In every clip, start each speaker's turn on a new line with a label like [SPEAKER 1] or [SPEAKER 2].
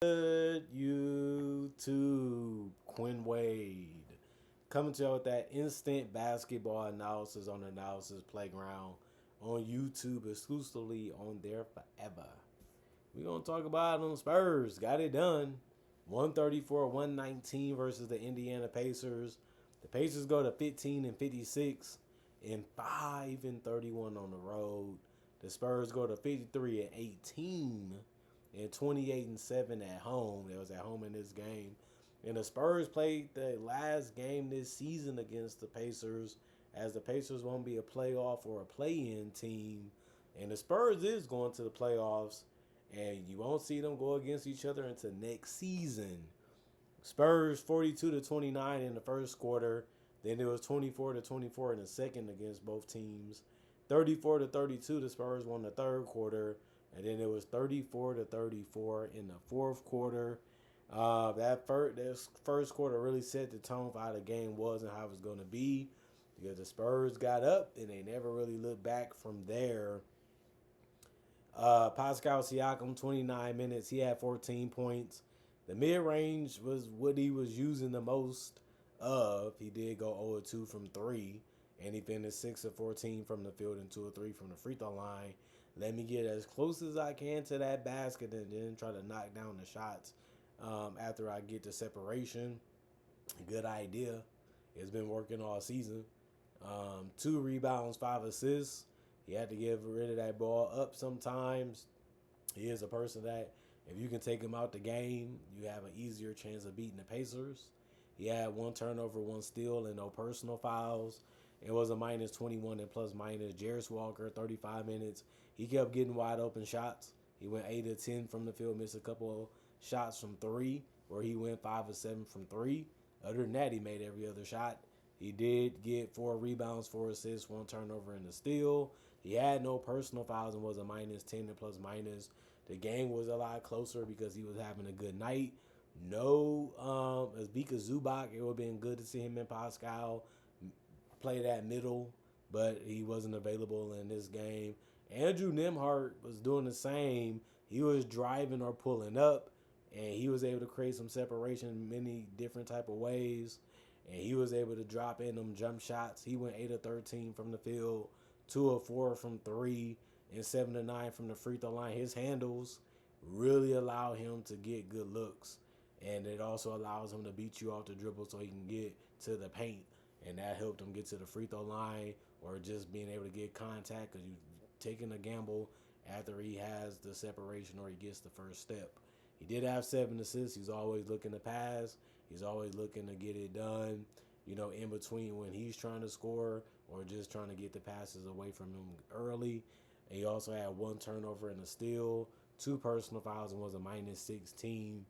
[SPEAKER 1] Good YouTube, Quinn Wade coming to you with that instant basketball analysis on the Analysis Playground on YouTube exclusively on there forever. We're gonna talk about them Spurs. Got it done. 134-119 versus the Indiana Pacers. The Pacers go to 15-56 and 5-31 on the road. The Spurs go to 53-18 and 28-7 at home. They was at home in this game. And the Spurs played the last game this season against the Pacers, as the Pacers won't be a playoff or a play-in team. And the Spurs is going to the playoffs, and you won't see them go against each other until next season. Spurs 42-29 in the first quarter. Then it was 24-24 in the second against both teams. 34-32, the Spurs won the third quarter. And then it was 34-34 in the fourth quarter. This first quarter really set the tone for how the game was and how it was going to be, because the Spurs got up and they never really looked back from there. Pascal Siakam, 29 minutes. He had 14 points. The mid-range was what he was using the most of. He did go 0-2 from 3, and he finished 6 of 14 from the field and 2 of 3 from the free throw line. Let me get as close as I can to that basket and then try to knock down the shots after I get the separation. Good idea. It's been working all season. 2 rebounds, 5 assists. He had to get rid of that ball up sometimes. He is a person that if you can take him out the game, you have an easier chance of beating the Pacers. He had 1 turnover, 1 steal, and no personal fouls. It was a minus 21 and plus minus. Jarris Walker, 35 minutes. He kept getting wide open shots. He went 8 of 10 from the field, missed a couple of shots from 3, where he went 5 of 7 from 3. Other than that, he made every other shot. He did get 4 rebounds, 4 assists, 1 turnover, and a steal. He had no personal fouls and was a minus 10 and plus minus. The game was a lot closer because he was having a good night. No, Azbika Zubac, it would have been good to see him and Pascal play that middle, but he wasn't available in this game. Andrew Nembhard was doing the same. He was driving or pulling up, and he was able to create some separation in many different type of ways. And he was able to drop in them jump shots. He went 8 of 13 from the field, 2 of 4 from 3, and 7 of 9 from the free throw line. His handles really allow him to get good looks, and it also allows him to beat you off the dribble so he can get to the paint. And that helped him get to the free throw line or just being able to get contact, because you're taking a gamble after he has the separation or he gets the first step. He did have 7 assists. He's always looking to pass. He's always looking to get it done, in between when he's trying to score or just trying to get the passes away from him early. And he also had 1 turnover and a steal, 2 personal fouls, and was a minus 16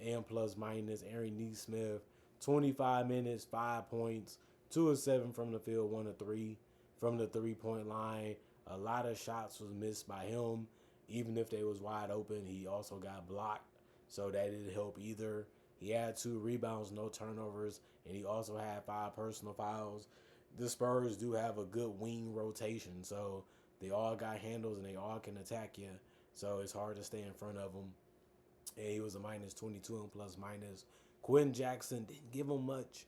[SPEAKER 1] and plus minus. Aaron Neesmith, 25 minutes, 5 points, 2 of 7 from the field, 1 of 3 from the three-point line. A lot of shots was missed by him. Even if they was wide open, he also got blocked, so that didn't help either. He had 2 rebounds, no turnovers, and he also had 5 personal fouls. The Spurs do have a good wing rotation, so they all got handles and they all can attack you, so it's hard to stay in front of them. And he was a minus 22 and plus minus. Quinn Jackson didn't give him much.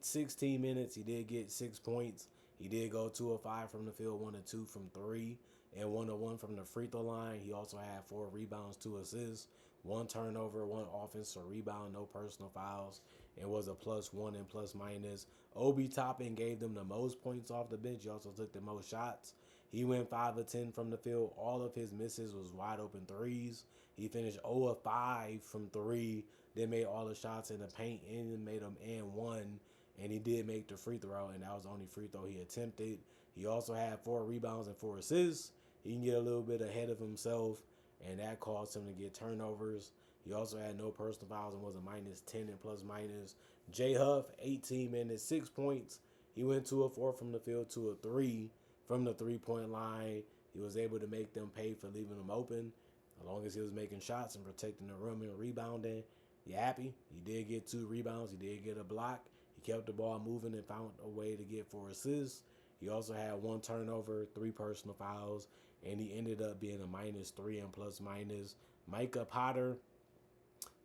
[SPEAKER 1] 16 minutes, he did get 6 points. He did go 2 of 5 from the field, 1 of 2 from 3, and 1 of 1 from the free throw line. He also had 4 rebounds, 2 assists, 1 turnover, 1 offensive rebound, no personal fouls, and was a plus 1 and plus minus. Obi Toppin gave them the most points off the bench. He also took the most shots. He went 5 of 10 from the field. All of his misses was wide open threes. He finished 0 of 5 from 3. Then made all the shots in the paint and made them and 1. And he did make the free throw, and that was the only free throw he attempted. He also had 4 rebounds and 4 assists. He can get a little bit ahead of himself, and that caused him to get turnovers. He also had no personal fouls and was a minus 10 and plus minus. Jay Huff, 18 minutes, 6 points. He went 2 of 4 from the field, 2 of 3 from the three-point line. He was able to make them pay for leaving them open. As long as he was making shots and protecting the rim and rebounding, you happy? He did get 2 rebounds. He did get a block. He kept the ball moving and found a way to get 4 assists. He also had 1 turnover, 3 personal fouls, and he ended up being a minus 3 and plus minus. Micah Potter,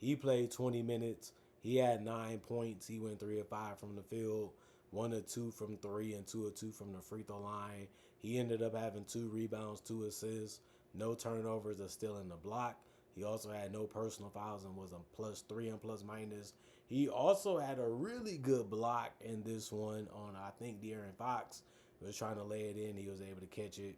[SPEAKER 1] He played 20 minutes. He had 9 points. He went 3 of 5 from the field, 1 of 2 from three, and 2 of 2 from the free throw line. He ended up having 2 rebounds, 2 assists, no turnovers, or still in the block. He also had no personal fouls and was a +3 and plus minus. He also had a really good block in this one on, I think, De'Aaron Fox was trying to lay it in. He was able to catch it.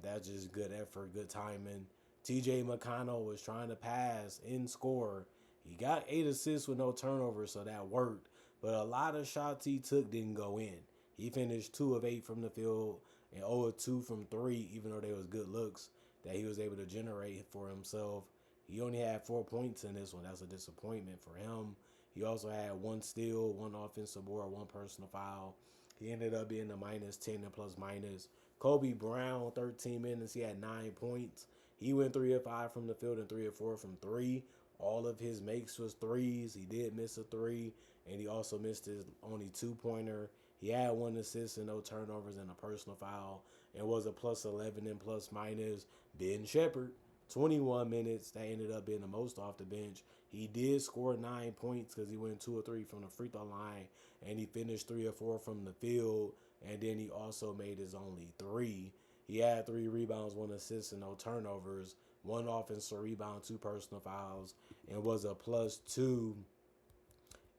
[SPEAKER 1] That's just good effort, good timing. TJ McConnell was trying to pass and score. He got 8 assists with no turnovers, so that worked. But a lot of shots he took didn't go in. He finished 2 of 8 from the field and 0 of 2 from 3, even though they was good looks that he was able to generate for himself. He only had 4 points in this one. That's a disappointment for him. He also had 1 steal, 1 offensive board, 1 personal foul. He ended up being a -10 and plus minus. Kobe Brown, 13 minutes. He had 9 points. He went 3 of 5 from the field and 3 of 4 from 3. All of his makes was threes. He did miss a 3, and he also missed his only 2-pointer. He had 1 assist and no turnovers and a personal foul, and was a +11 and plus minus. Ben Shepherd, 21 minutes. That ended up being the most off the bench. He did score 9 points because he went 2 of 3 from the free throw line, and he finished 3 of 4 from the field, and then he also made his only 3. He had 3 rebounds, 1 assist, and no turnovers, 1 offensive rebound, 2 personal fouls, and was a +2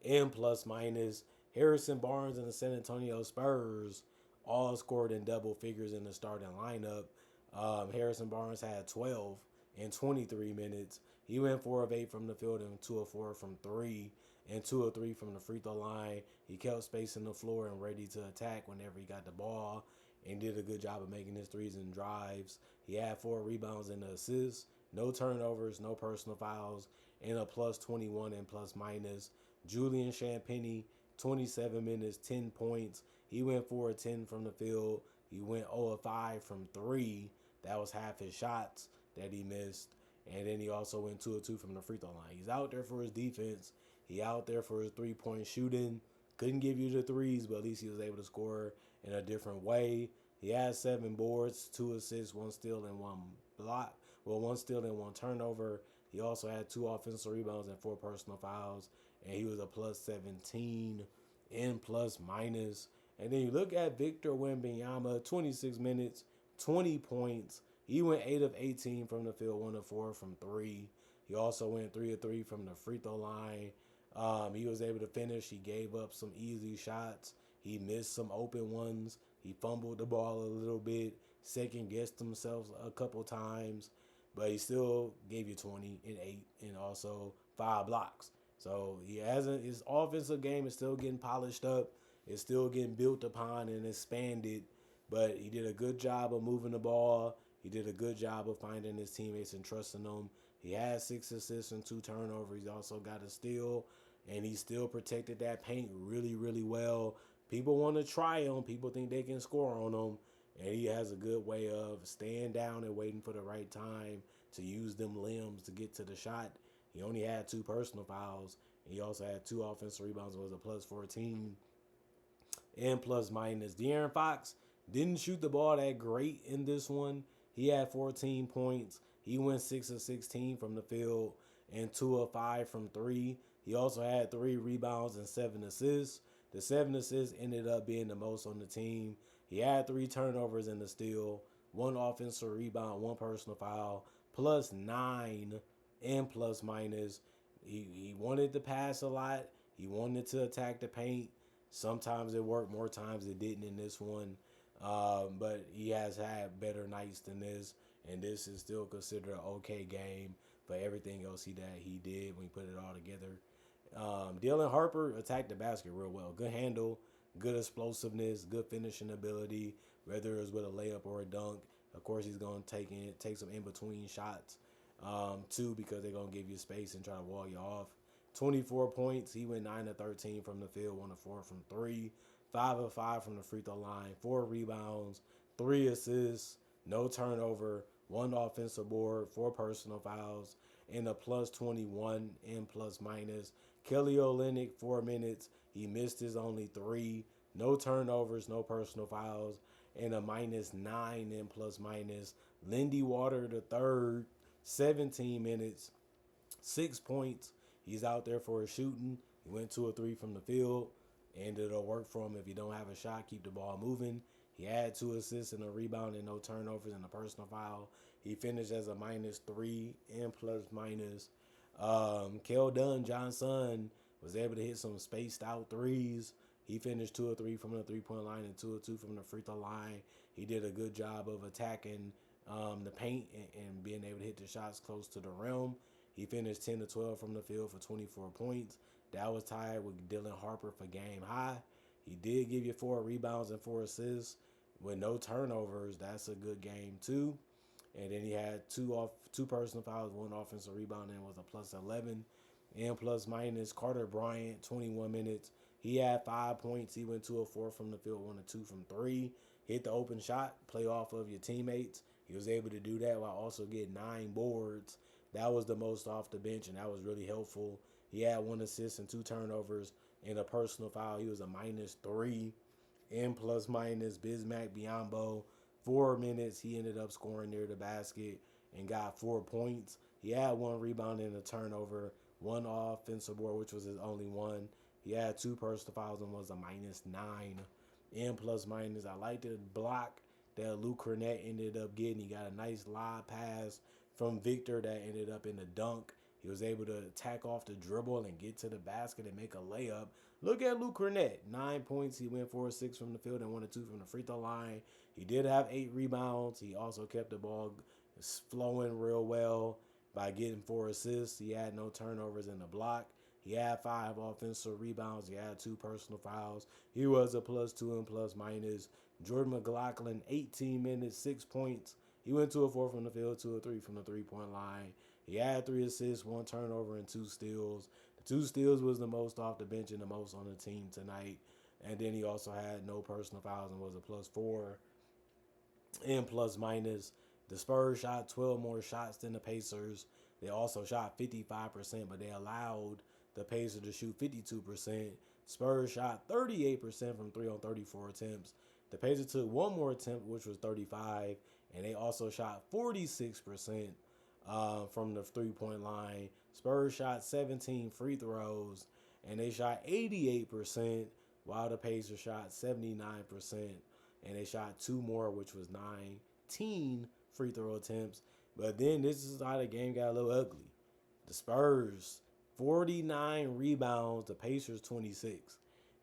[SPEAKER 1] and plus minus. Harrison Barnes and the San Antonio Spurs all scored in double figures in the starting lineup. Harrison Barnes had 12 in 23 minutes. He went 4 of 8 from the field and 2 of 4 from 3, and 2 of 3 from the free throw line. He kept spacing the floor and ready to attack whenever he got the ball, and did a good job of making his threes and drives. He had 4 rebounds and assists, no turnovers, no personal fouls, and a +21 and plus minus. Julian Champagnie, 27 minutes, 10 points. He went 4 of 10 from the field. He went 0 of 5 from 3. That was half his shots that he missed. And then he also went 2 of 2 from the free throw line. He's out there for his defense. He out there for his 3-point shooting. Couldn't give you the threes, but at least he was able to score in a different way. He had 7 boards, 2 assists, 1 steal, and 1 block. Well, 1 steal and 1 turnover. He also had 2 offensive rebounds and 4 personal fouls. And he was a +17 and plus minus. And then you look at Victor Wembanyama, 26 minutes, 20 points. He went 8 of 18 from the field, 1 of 4 from 3. He also went 3 of 3 from the free throw line. He was able to finish. He gave up some easy shots. He missed some open ones. He fumbled the ball a little bit, second-guessed himself a couple times, but he still gave you 20 and 8 and also 5 blocks. So his offensive game is still getting polished up. It's still getting built upon and expanded, but he did a good job of moving the ball. He did a good job of finding his teammates and trusting them. He had 6 assists and 2 turnovers. He also got a steal, and he still protected that paint really, really well. People want to try him. People think they can score on him, and he has a good way of staying down and waiting for the right time to use them limbs to get to the shot. He only had 2 personal fouls. He also had 2 offensive rebounds. It was a +14 and plus minus. De'Aaron Fox didn't shoot the ball that great in this one. He had 14 points. He went 6 of 16 from the field and 2 of 5 from 3. He also had 3 rebounds and 7 assists. The 7 assists ended up being the most on the team. He had 3 turnovers in the steal, 1 offensive rebound, 1 personal foul, +9 and plus minus. He wanted to pass a lot. He wanted to attack the paint. Sometimes it worked, more times it didn't in this one. But he has had better nights than this, and this is still considered an okay game for everything else he did when he put it all together. Dylan Harper attacked the basket real well. Good handle, good explosiveness, good finishing ability, whether it was with a layup or a dunk. Of course, he's going to take some in-between shots, too, because they're going to give you space and try to wall you off. 24 points. He went 9 of 13 from the field, 1 of 4 from 3, 5 of 5 from the free throw line, 4 rebounds, 3 assists, no turnover, 1 offensive board, 4 personal fouls, and a +21 and plus minus. Kelly Olynyk, 4 minutes. He missed his only 3. No turnovers, no personal fouls, and a -9 and plus minus. Lindy Water, the third, 17 minutes. 6 points. He's out there for his shooting. He went 2 or 3 from the field, and it'll work for him if you don't have a shot. Keep the ball moving. He had 2 assists and a rebound and no turnovers and a personal foul. He finished as a -3 and plus minus. Kel Dunn, Johnson, was able to hit some spaced out threes. He finished 2 or 3 from the 3-point line and 2 or 2 from the free throw line. He did a good job of attacking the paint and being able to hit the shots close to the rim. He finished 10 to 12 from the field for 24 points. That was tied with Dylan Harper for game high. He did give you 4 rebounds and 4 assists with no turnovers. That's a good game too. And then he had two personal fouls, 1 offensive rebound, and was a +11. And plus minus, Carter Bryant, 21 minutes. He had 5 points. He went 2 or 4 from the field, 1 or 2 from 3. Hit the open shot, play off of your teammates. He was able to do that while also getting 9 boards. That was the most off the bench, and that was really helpful. He had 1 assist and 2 turnovers and a personal foul. He was a -3. And plus minus, Bismack Biyombo, 4 minutes. He ended up scoring near the basket and got 4 points. He had 1 rebound and a turnover, 1 offensive board, which was his only one. He had 2 personal fouls and was a -9. And plus minus, I like the block that Luke Cornett ended up getting. He got a nice lob pass from Victor that ended up in a dunk. He was able to attack off the dribble and get to the basket and make a layup. Look at Luke Cornett, 9 points. He went 4 or 6 from the field and 1 or 2 from the free throw line. He did have 8 rebounds. He also kept the ball flowing real well by getting 4 assists. He had no turnovers in the block. He had 5 offensive rebounds. He had 2 personal fouls. He was a +2 and plus minus. Jordan McLaughlin, 18 minutes, 6 points. He went 2 or 4 from the field, 2 or 3 from the 3-point line. He had 3 assists, 1 turnover, and 2 steals. The 2 steals was the most off the bench and the most on the team tonight. And then he also had no personal fouls and was a +4 and plus minus. The Spurs shot 12 more shots than the Pacers. They also shot 55%, but they allowed the Pacers to shoot 52%. Spurs shot 38% from 3 on 34 attempts. The Pacers took 1 more attempt, which was 35, and they also shot 46% from the 3-point line. Spurs shot 17 free throws, and they shot 88%, while the Pacers shot 79%, and they shot 2 more, which was 19 free throw attempts. But then this is how the game got a little ugly. The Spurs, 49 rebounds, the Pacers 26.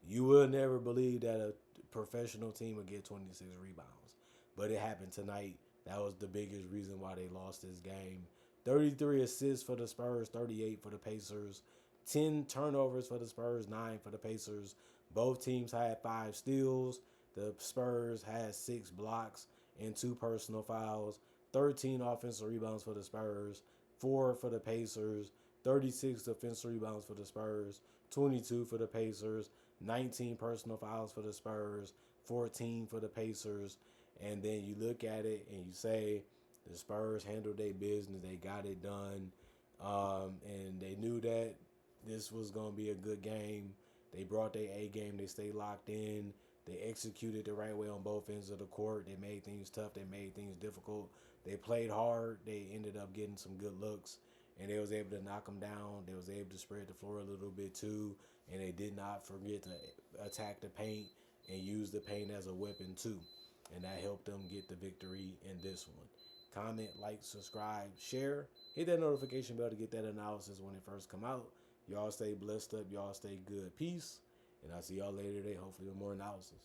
[SPEAKER 1] You would never believe that a professional team would get 26 rebounds. But it happened tonight. That was the biggest reason why they lost this game. 33 assists for the Spurs, 38 for the Pacers. 10 turnovers for the Spurs, 9 for the Pacers. Both teams had 5 steals. The Spurs had 6 blocks and 2 personal fouls. 13 offensive rebounds for the Spurs, 4 for the Pacers. 36 defensive rebounds for the Spurs, 22 for the Pacers. 19 personal fouls for the Spurs, 14 for the Pacers. And then you look at it and you say the Spurs handled their business. They got it done. And they knew that this was going to be a good game. They brought their A game. They stayed locked in. They executed the right way on both ends of the court. They made things tough. They made things difficult. They played hard. They ended up getting some good looks. And they was able to knock them down. They was able to spread the floor a little bit too. And they did not forget to attack the paint and use the paint as a weapon too. And that helped them get the victory in this one. Comment, like, subscribe, share. Hit that notification bell to get that analysis when it first come out. Y'all stay blessed up. Y'all stay good. Peace. And I'll see y'all later today, hopefully with more analysis.